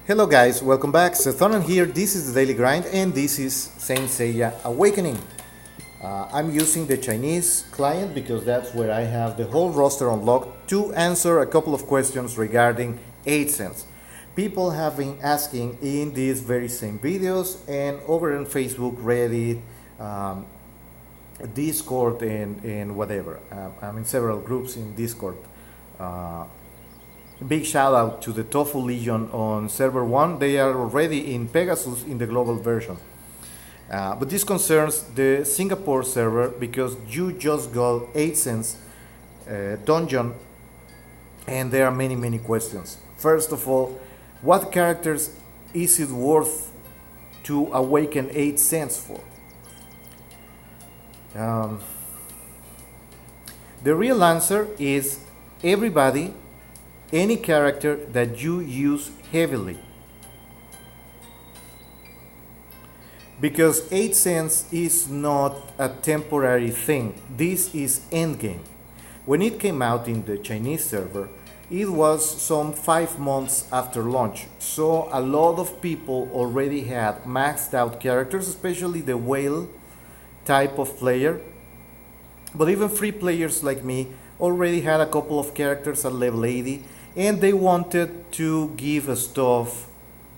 Hello guys, welcome back. Sethonen here. This is the Daily Grind and this is Saint Seiya Awakening. I'm using the Chinese client because that's where I have the whole roster unlocked to answer a couple of questions regarding 8 cents. People have been asking in these very same videos and over on Facebook, Reddit, Discord and whatever. I'm in several groups in Discord. Big shout out to the Tofu Legion on server 1. They are already in Pegasus in the global version. But this concerns the Singapore server because you just got 8 cents dungeon and there are many questions. First of all, what characters is it worth to awaken 8 cents for? The real answer is everybody, any character that you use heavily. Because 8 cents is not a temporary thing. This is endgame. When it came out in the Chinese server, it was some 5 months after launch. So a lot of people already had maxed out characters, especially the whale type of player. But even free players like me already had a couple of characters at level 80 and they wanted to give stuff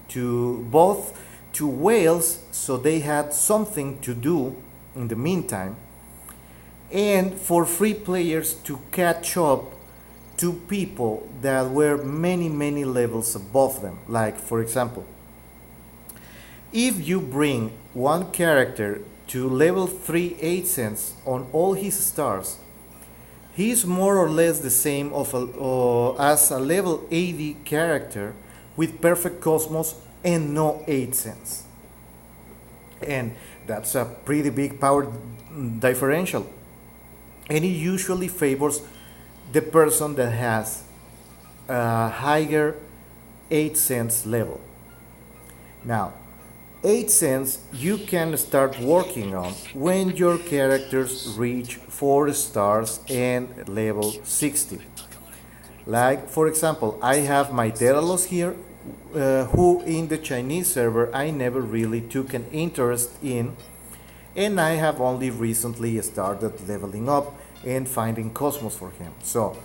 to both to whales so they had something to do in the meantime and for free players to catch up to people that were many levels above them. Like for example, if you bring one character to level 3 8 cents on all his stars, he is more or less the same as a level 80 character with perfect cosmos and no 8 cents. And that's a pretty big power differential. And it usually favors the person that has a higher 8 cents level. Now, 8 cents you can start working on when your characters reach 4 stars and level 60. Like for example, I have my Daedalus here, who in the Chinese server I never really took an interest in, and I have only recently started leveling up and finding Cosmos for him. So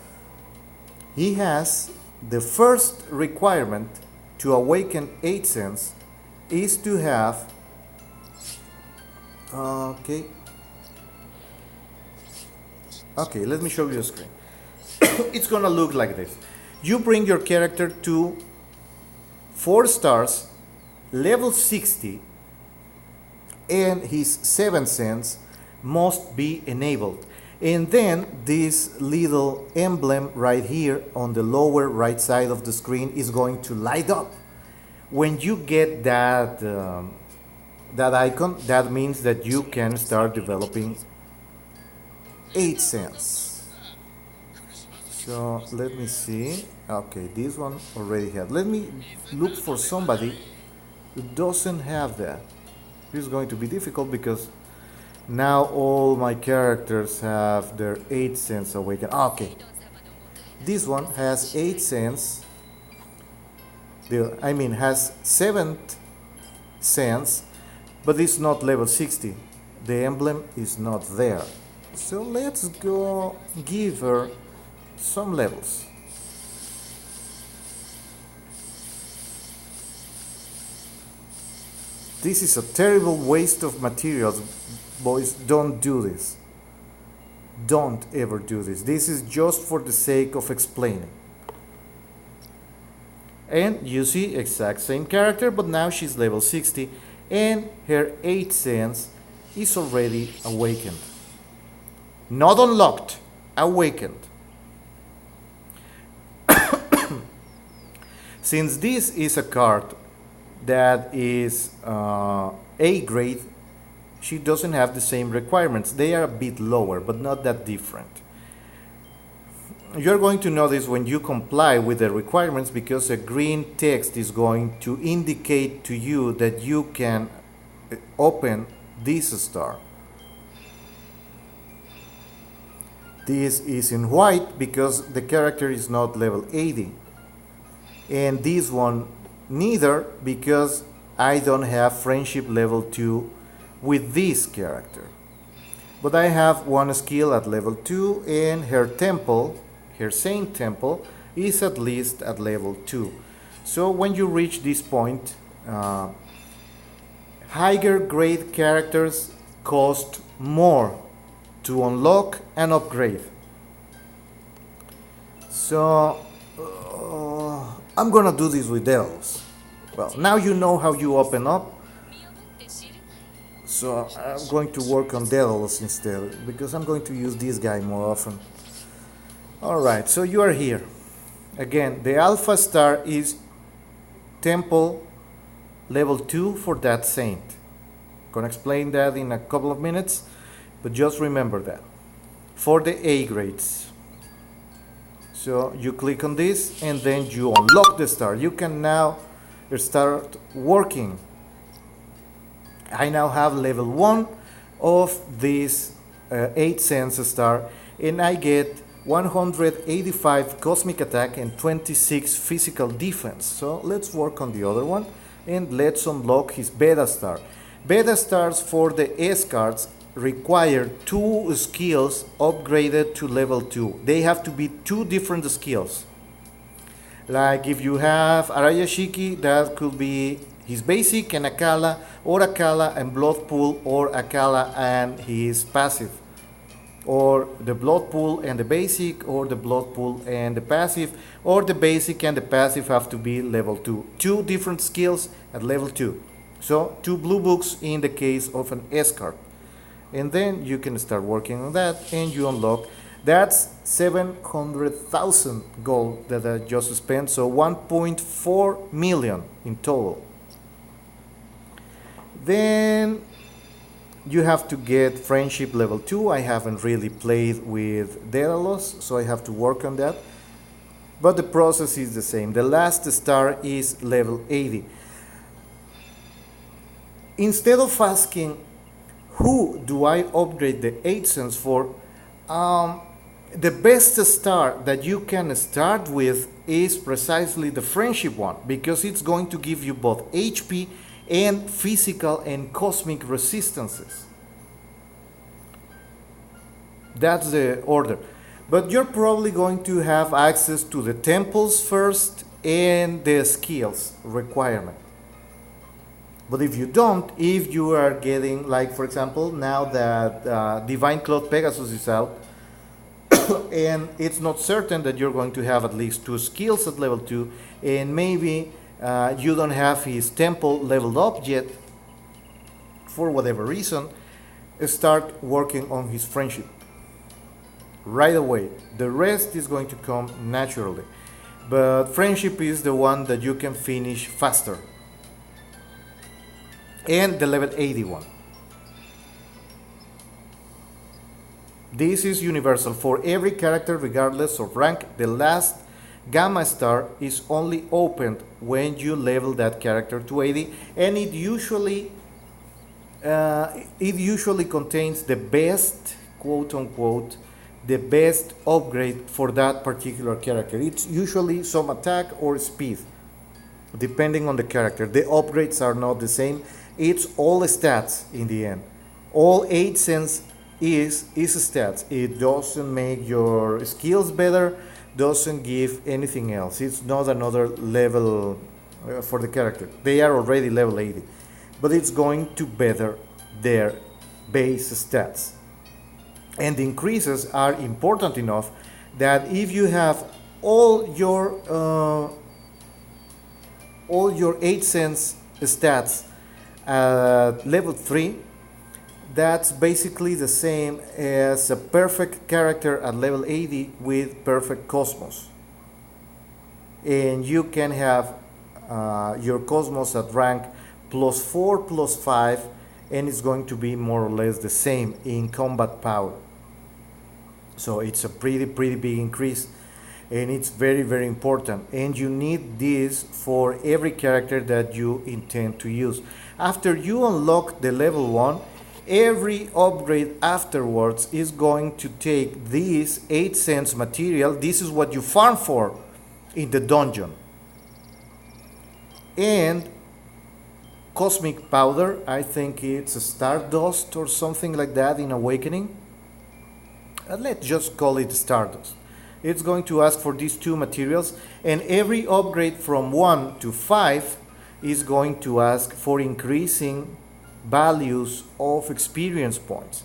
he has the first requirement to awaken 8 cents is to have okay, let me show you the screen. It's gonna look like this. You bring your character to 4 stars, level 60, and his 7 cents must be enabled. And then this little emblem right here on the lower right side of the screen is going to light up. When you get that icon, that means that you can start developing 8 cents. So let me see. Okay, this one already had. Let me look for somebody who doesn't have that. It's going to be difficult because now all my characters have their 8 cents awakened. Okay, this one has 8 cents. Has 7 cents, but it's not level 60. The emblem is not there. So let's go give her some levels. This is a terrible waste of materials, boys. Don't do this. Don't ever do this. This is just for the sake of explaining. And you see exact same character, but now she's level 60 and her 8 cents is already awakened. Not unlocked, awakened. Since this is a card that is A grade, she doesn't have the same requirements. They are a bit lower, but not that different. You're going to notice when you comply with the requirements because a green text is going to indicate to you that you can open this star. This is in white because the character is not level 80. And this one Neither, because I don't have friendship level 2 with this character. But I have one skill at level 2, and her temple, her Saint Temple, is at least at level 2. So when you reach this point, higher grade characters cost more to unlock and upgrade. So I'm gonna do this with Delos. Well, now you know how you open up. So I'm going to work on Daedalus instead, because I'm going to use this guy more often. Alright, so you are here. Again, the Alpha Star is Temple level 2 for that saint. Gonna explain that in a couple of minutes, but just remember that. For the A grades. So you click on this and then you unlock the star. You can now start working. I now have level 1 of this 8 sense star, and I get 185 cosmic attack and 26 physical defense. So let's work on the other one and let's unlock his beta star. Beta stars for the S cards require 2 skills upgraded to level 2. They have to be 2 different skills. Like if you have Arayashiki, that could be his basic and Akala, or Akala and Blood Pool, or Akala and his passive. Or the Blood Pool and the basic, or the Blood Pool and the passive, or the basic and the passive have to be level 2. 2 different skills at level 2. So 2 blue books in the case of an S card. And then you can start working on that and you unlock. That's 700,000 gold that I just spent, so 1.4 million in total. Then you have to get friendship level 2. I haven't really played with Daedalus, so I have to work on that. But the process is the same. The last star is level 80. Instead of asking who do I upgrade the 8 cents for, the best star that you can start with is precisely the friendship one, because it's going to give you both HP and physical and cosmic resistances. That's the order. But you're probably going to have access to the temples first and the skills requirement. But if you don't, if you are getting, like for example, now that Divine Cloud Pegasus is out, and it's not certain that you're going to have at least 2 skills at level 2, and maybe you don't have his temple leveled up yet, for whatever reason, start working on his friendship right away. The rest is going to come naturally, but friendship is the one that you can finish faster. And the level 81. This is universal for every character regardless of rank. The last Gamma Star is only opened when you level that character to 80, and it usually contains the best, quote unquote, the best upgrade for that particular character. It's usually some attack or speed, depending on the character. The upgrades are not the same. It's all stats in the end. All 8 cents is stats. It doesn't make your skills better, doesn't give anything else. It's not another level for the character. They are already level 80, but it's going to better their base stats. And the increases are important enough that if you have all your 8 cents stats at level 3, that's basically the same as a perfect character at level 80 with perfect Cosmos. And you can have your Cosmos at rank +4, +5, and it's going to be more or less the same in combat power. So it's a pretty big increase, and it's very important, and you need this for every character that you intend to use. After you unlock the level 1, every upgrade afterwards is going to take this 8 cents material. This is what you farm for in the dungeon. And Cosmic Powder, I think it's a Stardust or something like that in Awakening. Let's just call it Stardust. It's going to ask for these two materials, and every upgrade from 1 to 5 is going to ask for increasing values of experience points.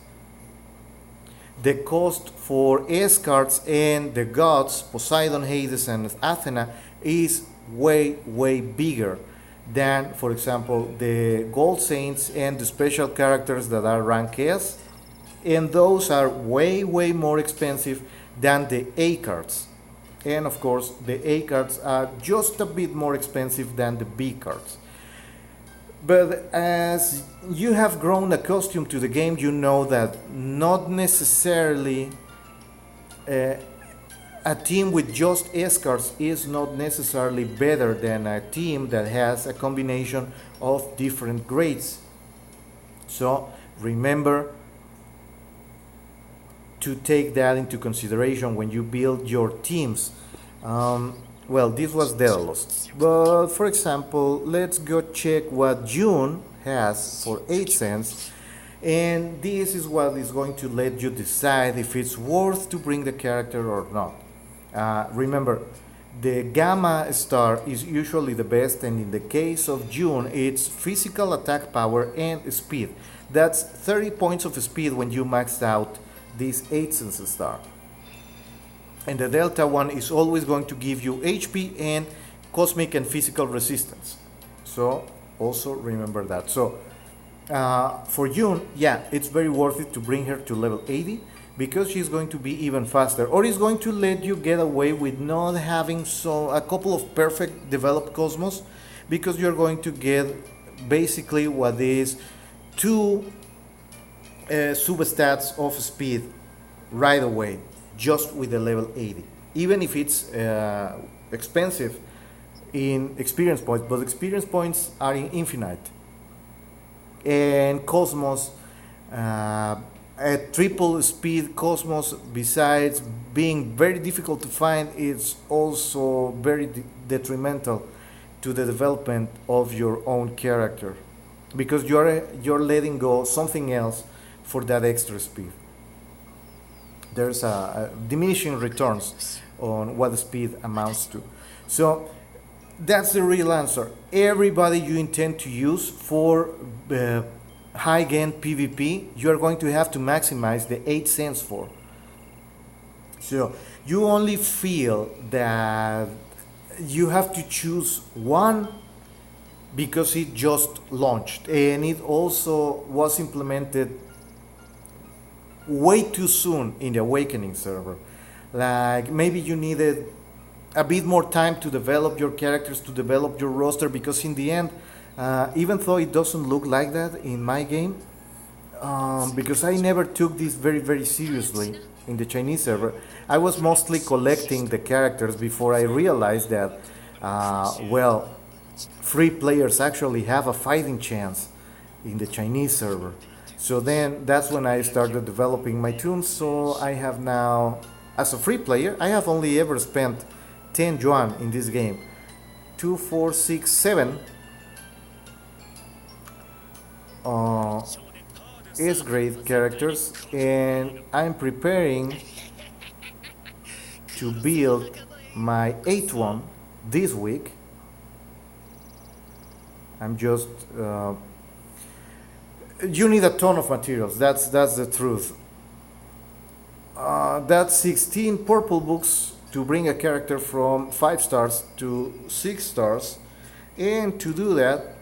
The cost for S cards and the gods, Poseidon, Hades, and Athena, is way bigger than, for example, the Gold Saints and the special characters that are rank S, and those are way more expensive than the A cards. And of course, the A cards are just a bit more expensive than the B cards. But as you have grown accustomed to the game, you know that not necessarily a team with just S cards is not necessarily better than a team that has a combination of different grades. So remember to take that into consideration when you build your teams. Well, this was Daedalus. But for example, let's go check what June has for 8 cents. And this is what is going to let you decide if it's worth to bring the character or not. Remember, the Gamma star is usually the best, and in the case of June, it's physical attack power and speed. That's 30 points of speed when you maxed out this 8 cents star. And the Delta one is always going to give you HP and cosmic and physical resistance. So also remember that. So for June, yeah, it's very worth it to bring her to level 80 because she's going to be even faster, or it's going to let you get away with not having a couple of perfect developed Cosmos, because you're going to get basically what is 2 substats of speed right away, just with the level 80, even if it's expensive in experience points, but experience points are infinite. And Cosmos, a triple speed Cosmos, besides being very difficult to find, it's also very detrimental to the development of your own character, because you're letting go something else for that extra speed. There's a diminishing returns on what the speed amounts to. So that's the real answer. Everybody you intend to use for high-end PvP, you're going to have to maximize the 8 cents for. So you only feel that you have to choose one because it just launched, and it also was implemented way too soon in the Awakening server. Like maybe you needed a bit more time to develop your characters, to develop your roster, because in the end, even though it doesn't look like that in my game, because I never took this very seriously in the Chinese server, I was mostly collecting the characters before I realized that, well, free players actually have a fighting chance in the Chinese server. So then that's when I started developing my tunes. So I have now, as a free player, I have only ever spent 10 yuan in this game. 2, 4, 6, 7 S-grade characters, and I'm preparing to build my 8th one this week. I'm just you need a ton of materials. That's the truth. That's 16 purple books to bring a character from 5 stars to 6 stars, and to do that,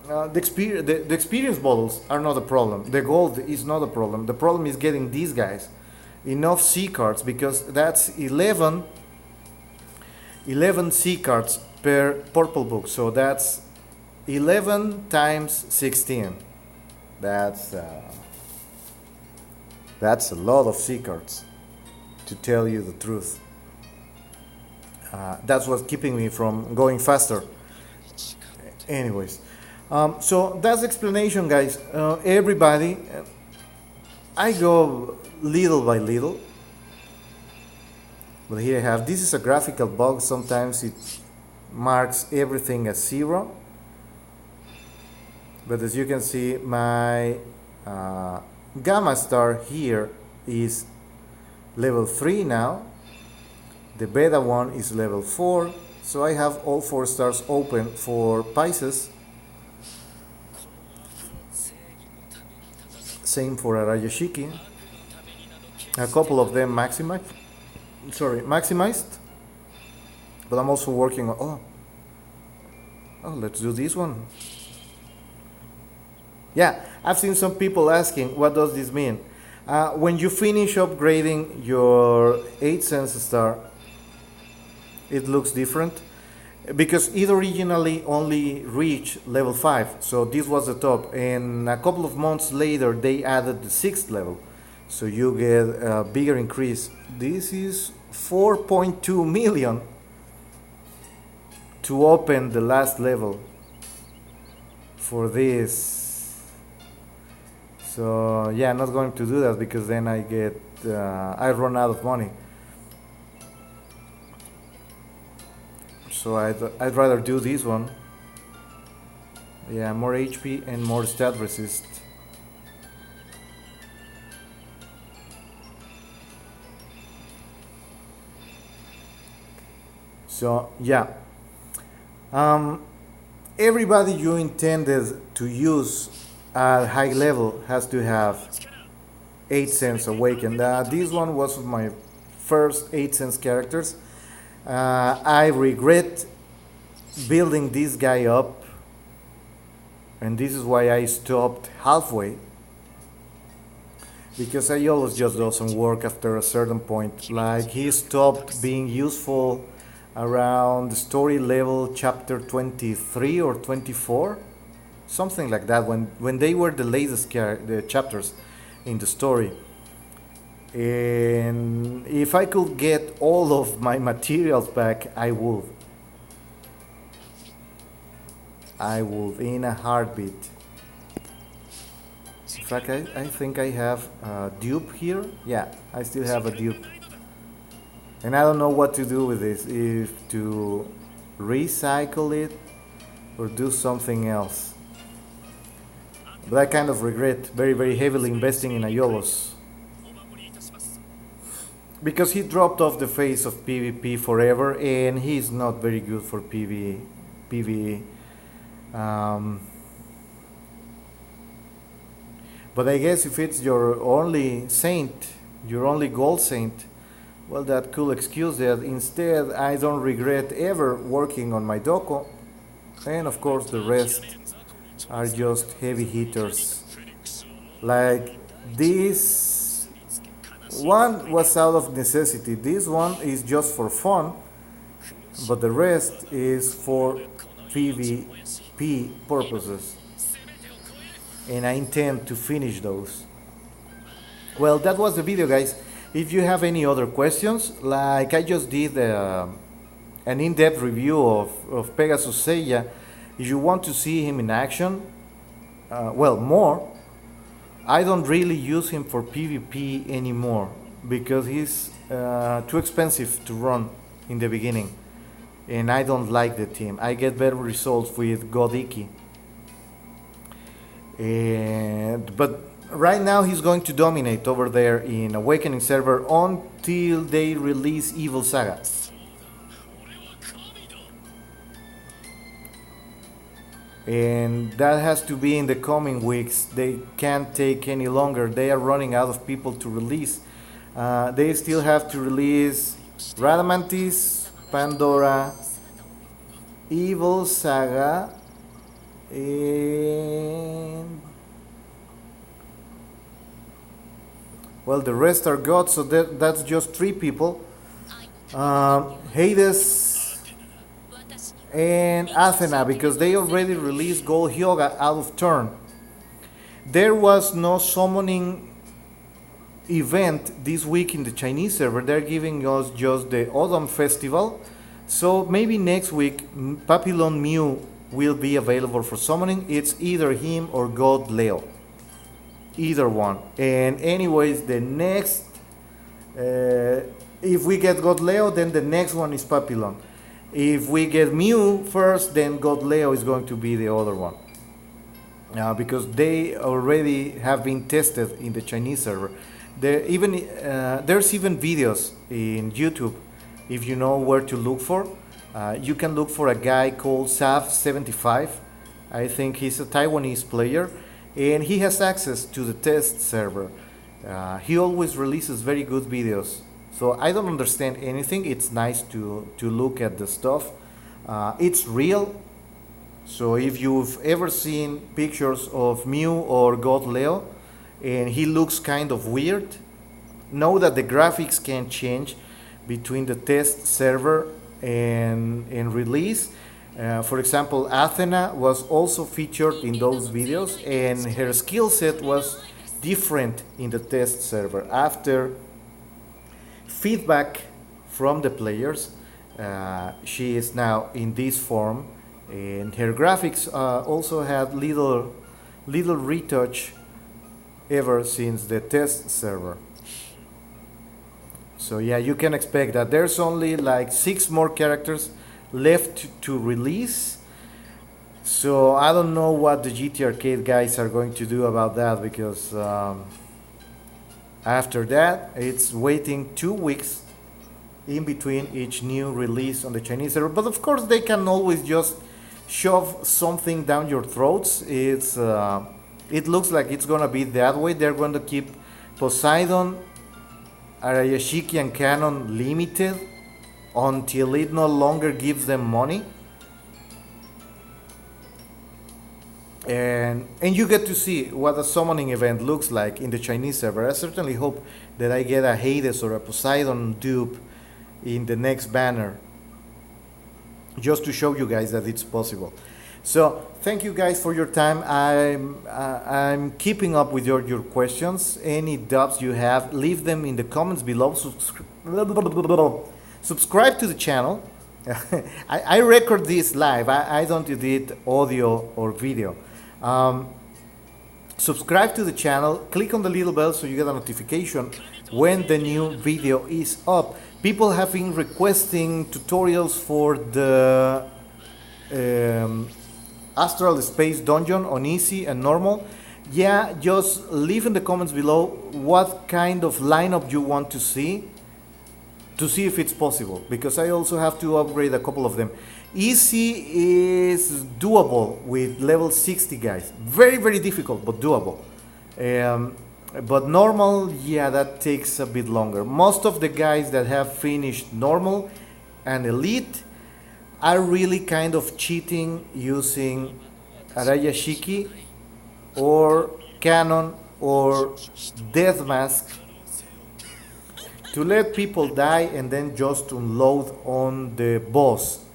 the experience bottles are not a problem. The gold is not a problem. The problem is getting these guys enough C cards, because that's 11 C cards per purple book. So that's 11 times 16. That's a lot of C cards, to tell you the truth. That's what's keeping me from going faster. Anyways, so that's the explanation, guys. Everybody, I go little by little. But here I have, this is a graphical bug. Sometimes it marks everything as 0. But as you can see, my Gamma Star here is level 3 now. The Beta one is level 4. So I have all 4 stars open for Pisces. Same for Arayashiki. A couple of them maximized. But I'm also working on... Oh, let's do this one. Yeah, I've seen some people asking, what does this mean? When you finish upgrading your 8th sense star, it looks different. Because it originally only reached level 5, so this was the top. And a couple of months later, they added the 6th level. So you get a bigger increase. This is 4.2 million to open the last level for this. So yeah, I'm not going to do that because then I run out of money. So I'd rather do this one. Yeah, more HP and more stat resist. So yeah, everybody you intended to use at high level has to have 8 sense awakened. This one was my first 8 sense characters. I regret building this guy up, and this is why I stopped halfway, because Aiolos just doesn't work after a certain point. Like, he stopped being useful around story level chapter 23 or 24, something like that, when they were the latest the chapters in the story. And if I could get all of my materials back, I would. In a heartbeat. In fact, I think I have a dupe here. Yeah, I still have a dupe. And I don't know what to do with this, if to recycle it or do something else. But I kind of regret very, very heavily investing in Aiolos, because he dropped off the face of PvP forever, and he's not very good for PvE. But I guess if it's your only saint, your only gold saint, well, that could excuse that. Instead, I don't regret ever working on my Doko, and of course the rest are just heavy hitters. Like this one was out of necessity. This one is just for fun, but the rest is for PvP purposes, and I intend to finish those. Well, that was the video, guys. If you have any other questions, like I just did an in-depth review of Pegasus Seiya, if you want to see him in action, more, I don't really use him for PvP anymore, because he's too expensive to run in the beginning, and I don't like the team. I get better results with God Iki. But right now he's going to dominate over there in Awakening server until they release Evil Saga. And that has to be in the coming weeks. They can't take any longer. They are running out of people to release. They still have to release Radamantis, Pandora, Evil Saga, and well, the rest are gods, so that's just 3 people. Hades and Athena, because they already released Gold Hyoga out of turn. There was no summoning event this week in the Chinese server. They're giving us just the Autumn Festival. So maybe next week Papillon Mew will be available for summoning. It's either him or God Leo. Either one. And anyways, the next, if we get God Leo, then the next one is Papillon. If we get Mew first, then God Leo is going to be the other one. because they already have been tested in the Chinese server. There's even videos in YouTube if you know where to look for. You can look for a guy called Sav75. I think he's a Taiwanese player, and he has access to the test server. He always releases very good videos. So I don't understand anything. It's nice to look at the stuff. It's real. So if you've ever seen pictures of Mew or God Leo and he looks kind of weird, know that the graphics can change between the test server and release. For example, Athena was also featured in those videos, and her skill set was different in the test server. After feedback from the players, she is now in this form, and her graphics also had little retouch ever since the test server. So yeah, you can expect that there's only like 6 more characters left to release. So I don't know what the GT Arcade guys are going to do about that, because after that it's waiting 2 weeks in between each new release on the Chinese server. But of course they can always just shove something down your throats. It looks like it's gonna be that way. They're going to keep Poseidon, Arayashiki, and Canon limited until it no longer gives them money. And you get to see what a summoning event looks like in the Chinese server. I certainly hope that I get a Hades or a Poseidon dupe in the next banner, just to show you guys that it's possible. So thank you guys for your time. I'm keeping up with your questions. Any doubts you have, leave them in the comments below. Subscribe to the channel. I record this live. I don't edit audio or video. Subscribe to the channel. Click on the little bell so you get a notification when the new video is up. People have been requesting tutorials for the Astral Space Dungeon on easy and normal. Yeah, just leave in the comments below what kind of lineup you want to see if it's possible, because I also have to upgrade a couple of them. Easy is doable with level 60 guys. Very, very difficult, but doable. But normal, yeah, that takes a bit longer. Most of the guys that have finished normal and elite are really kind of cheating using Arayashiki or Canon or Death Mask to let people die and then just unload on the boss,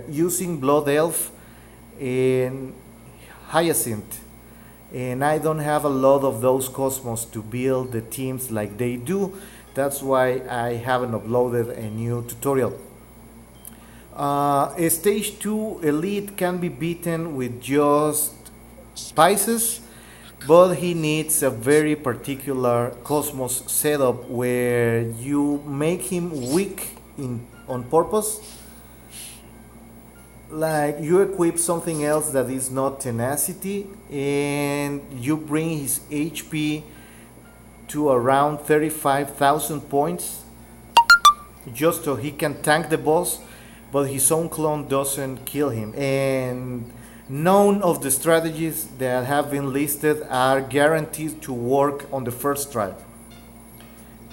using Blood Elf and Hyacinth. And I don't have a lot of those Cosmos to build the teams like they do. That's why I haven't uploaded a new tutorial. A stage 2 elite can be beaten with just Pisces, but he needs a very particular Cosmos setup where you make him weak on purpose. Like you equip something else that is not tenacity, and you bring his HP to around 35,000 points just so he can tank the boss, but his own clone doesn't kill him. And none of the strategies that have been listed are guaranteed to work on the first try.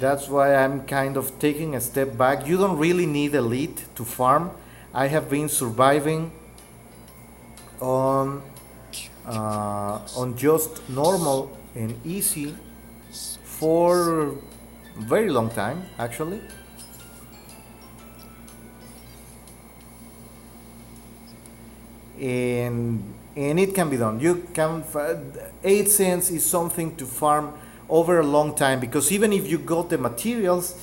That's why I'm kind of taking a step back. You don't really need elite to farm. I have been surviving on just normal and easy for a very long time, actually. And it can be done. You can 8 cents is something to farm over a long time, because even if you got the materials,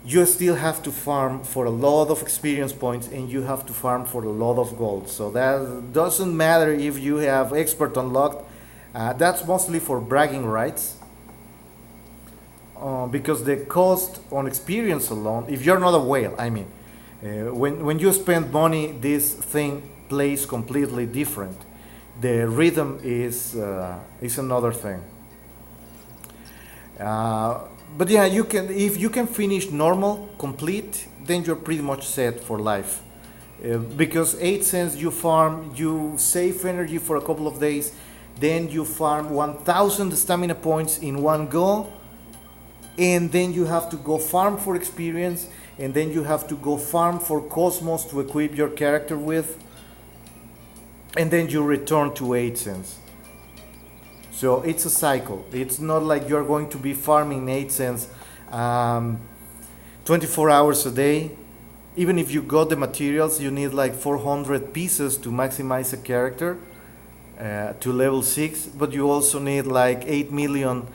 you still have to farm for a lot of experience points, and you have to farm for a lot of gold. So that doesn't matter if you have expert unlocked. That's mostly for bragging rights, because the cost on experience alone, if you're not a whale, I mean, when you spend money, this thing plays completely different. The rhythm is another thing. But yeah, you can, if you can finish normal complete, then you're pretty much set for life. Because 8 cents you farm, you save energy for a couple of days, then you farm 1000 stamina points in one go, and then you have to go farm for experience, and then you have to go farm for cosmos to equip your character with, and then you return to 8 cents. So it's a cycle. It's not like you're going to be farming 8 cents 24 hours a day. Even if you got the materials, you need like 400 pieces to maximize a character to level 6, but you also need like 8 million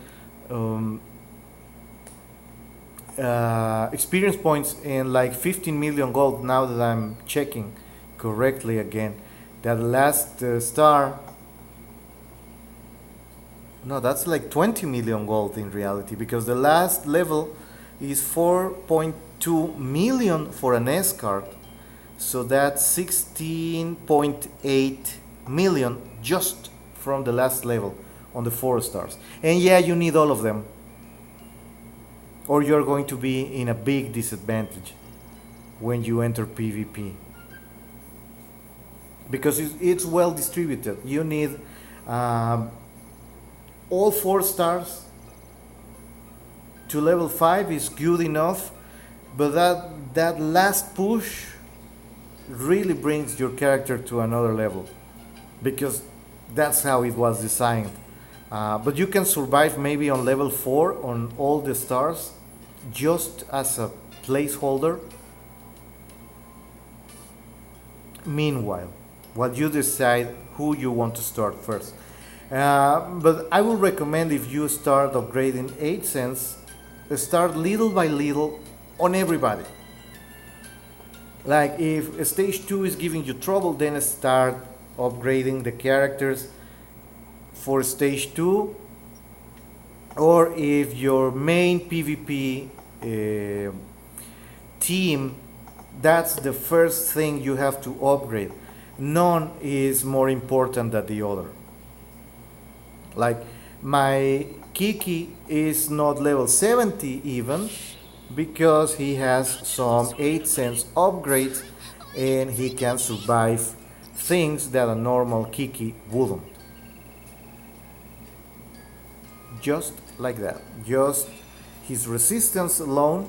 experience points and like 15 million gold, now that I'm checking correctly again. That last star, no, that's like 20 million gold in reality, because the last level is 4.2 million for an S card. So that's 16.8 million just from the last level on the 4 stars. And yeah, you need all of them, or you're going to be in a big disadvantage when you enter PvP. Because it's well distributed. You need all 4 stars to level 5 is good enough, but that last push really brings your character to another level, because that's how it was designed. But you can survive maybe on level 4 on all the stars, just as a placeholder. Meanwhile, while you decide who you want to start first. But I would recommend, if you start upgrading 8 cents, start little by little on everybody. Like if stage 2 is giving you trouble, then start upgrading the characters for stage 2. Or if your main PvP team, that's the first thing you have to upgrade. None is more important than the other. Like my Kiki is not level 70 even, because he has some 8 cents upgrades and he can survive things that a normal Kiki wouldn't. Just like that. Just his resistance alone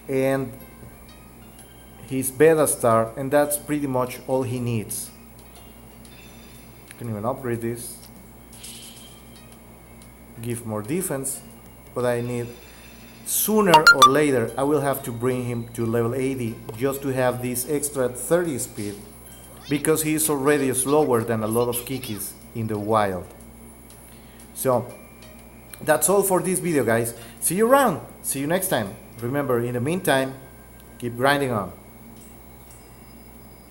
and his beta star, and that's pretty much all he needs. I can even upgrade this, give more defense, but I need, sooner or later I will have to bring him to level 80 just to have this extra 30 speed, because he is already slower than a lot of Kikis in the wild. So that's all for this video, guys. See you around. See you next time. Remember, in the meantime, keep grinding on.